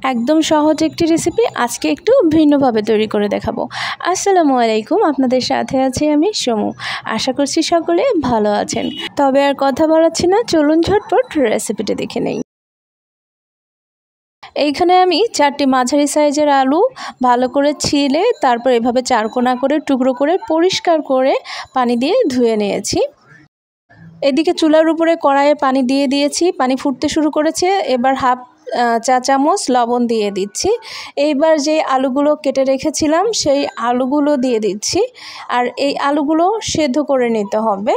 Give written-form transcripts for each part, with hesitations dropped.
একদম সহজ একটি রেসিপি আজকে একটু ভিন্নভাবে তৈরি করে দেখাবো। আসসালামু আলাইকুম, আপনাদের সাথে আছি আমি সমু। আশা করছি সকলে ভালো আছেন। তবে আর কথা বাড়াচ্ছি না, চলুন ঝটপট রেসিপিটা দেখে নেই। এইখানে আমি 4টি মাঝারি সাইজের আলু ভালো করে ছিলে তারপর এভাবে চারকোনা করে টুকরো করে পরিষ্কার করে পানি দিয়ে ধুয়ে নিয়েছি। এদিকে চুলার উপরে কড়াইয়ে পানি দিয়ে দিয়েছি, পানি ফুটতে শুরু করেছে। এবার হাফ চা চামচ লবণ দিয়ে দিচ্ছি। এইবার যে আলুগুলো কেটে রেখেছিলাম সেই আলুগুলো দিয়ে দিচ্ছি, আর এই আলুগুলো সেদ্ধ করে নিতে হবে।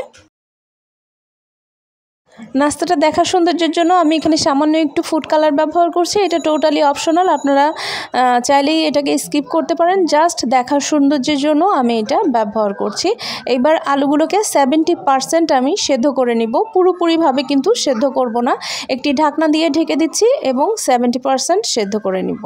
নাস্তাটা দেখা সৌন্দর্যের জন্য আমি এখানে সামান্য একটু ফুড কালার ব্যবহার করছি। এটা টোটালি অপশনাল, আপনারা চাইলেই এটাকে স্কিপ করতে পারেন। জাস্ট দেখার সৌন্দর্যের জন্য আমি এটা ব্যবহার করছি। এবার আলুগুলোকে 70% আমি সেদ্ধ করে নিব, পুরোপুরিভাবে কিন্তু সেদ্ধ করব না। একটি ঢাকনা দিয়ে ঢেকে দিচ্ছি এবং 70% সেদ্ধ করে নিব।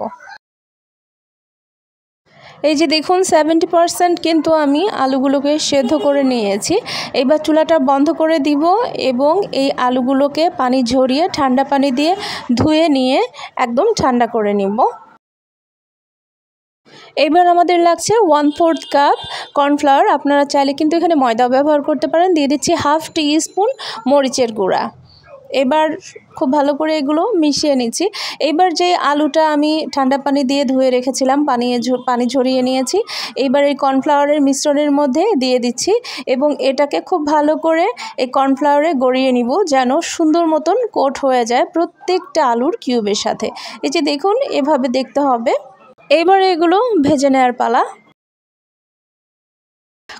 এই যে দেখুন 70% কিন্তু আমি আলুগুলোকে সেদ্ধ করে নিয়েছি। এবার চুলাটা বন্ধ করে দিব এবং এই আলুগুলোকে পানি ঝরিয়ে ঠান্ডা পানি দিয়ে ধুয়ে নিয়ে একদম ঠান্ডা করে নিব। এবার আমাদের লাগছে 1/4 কাপ কর্নফ্লাওয়ার। আপনারা চাইলে কিন্তু এখানে ময়দাও ব্যবহার করতে পারেন। দিয়ে দিচ্ছি হাফ টিস্পুন মরিচের গুঁড়া। এবার খুব ভালো করে এগুলো মিশিয়ে নিচ্ছি। এবার যে আলুটা আমি ঠান্ডা পানি দিয়ে ধুয়ে রেখেছিলাম, পানি ঝরিয়ে নিয়েছি। এইবার এই কর্নফ্লাওয়ারের মিশ্রণের মধ্যে দিয়ে দিচ্ছি এবং এটাকে খুব ভালো করে এই কর্নফ্লাওয়ারে গড়িয়ে নিব, যেন সুন্দর মতন কোট হয়ে যায় প্রত্যেকটা আলুর কিউবের সাথে। এই যে দেখুন, এভাবে দেখতে হবে। এবার এগুলো ভেজে নেওয়ার পালা।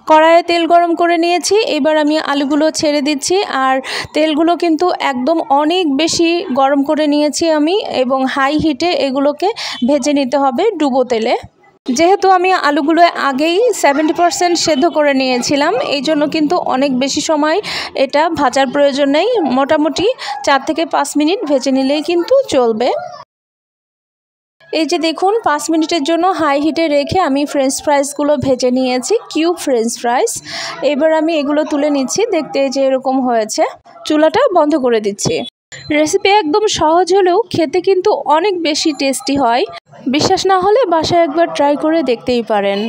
কড়াইয়ে তেল গরম করে নিয়েছি। এবার আমি আলুগুলো ছেড়ে দিচ্ছি, আর তেলগুলো কিন্তু একদম অনেক বেশি গরম করে নিয়েছি আমি, এবং হাই হিটে এগুলোকে ভেজে নিতে হবে ডুবো তেলে। যেহেতু আমি আলুগুলো আগেই 70% সেদ্ধ করে নিয়েছিলাম, এই জন্য কিন্তু অনেক বেশি সময় এটা ভাজার প্রয়োজন নেই। মোটামুটি 4 থেকে 5 মিনিট ভেজে নিলেই কিন্তু চলবে। এই যে দেখুন 5 মিনিটের জন্য হাই হিটে রেখে আমি ফ্রেঞ্চ ফ্রাইসগুলো ভেজে নিয়েছি, কিউব ফ্রেঞ্চ ফ্রাইস। এবার আমি এগুলো তুলে নিচ্ছি। দেখতে যে এরকম হয়েছে। চুলাটা বন্ধ করে দিচ্ছি। রেসিপি একদম সহজ হলেও খেতে কিন্তু অনেক বেশি টেস্টি হয়। বিশ্বাস না হলে বাসায় একবার ট্রাই করে দেখতেই পারেন।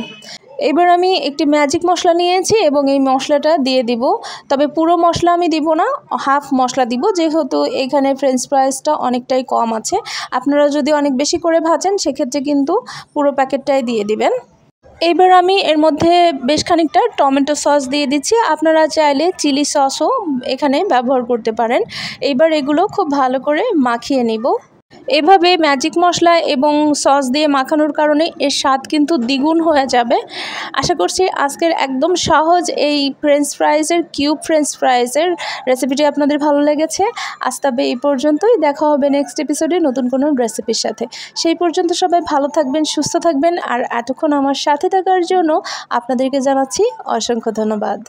এবার আমি একটি ম্যাজিক মশলা নিয়েছি এবং এই মশলাটা দিয়ে দিব। তবে পুরো মশলা আমি দিব না, হাফ মশলা দিব, যেহেতু এখানে ফ্রেঞ্চ ফ্রাইসটা অনেকটাই কম আছে। আপনারা যদি অনেক বেশি করে ভাজেন সেক্ষেত্রে কিন্তু পুরো প্যাকেটটাই দিয়ে দিবেন। এবার আমি এর মধ্যে বেশ খানিকটা টমেটো সস দিয়ে দিচ্ছি। আপনারা চাইলে চিলি সসও এখানে ব্যবহার করতে পারেন। এবার এগুলো খুব ভালো করে মাখিয়ে নিব। এভাবে ম্যাজিক মশলা এবং সস দিয়ে মাখানোর কারণে এর স্বাদ কিন্তু দ্বিগুণ হয়ে যাবে। আশা করছি আজকের একদম সহজ এই কিউব ফ্রেঞ্চ ফ্রাইসের রেসিপিটি আপনাদের ভালো লেগেছে। আজ তবে এই পর্যন্তই। দেখা হবে নেক্সট এপিসোডে নতুন কোনো রেসিপির সাথে। সেই পর্যন্ত সবাই ভালো থাকবেন, সুস্থ থাকবেন, আর এতক্ষণ আমার সাথে থাকার জন্য আপনাদেরকে জানাচ্ছি অসংখ্য ধন্যবাদ।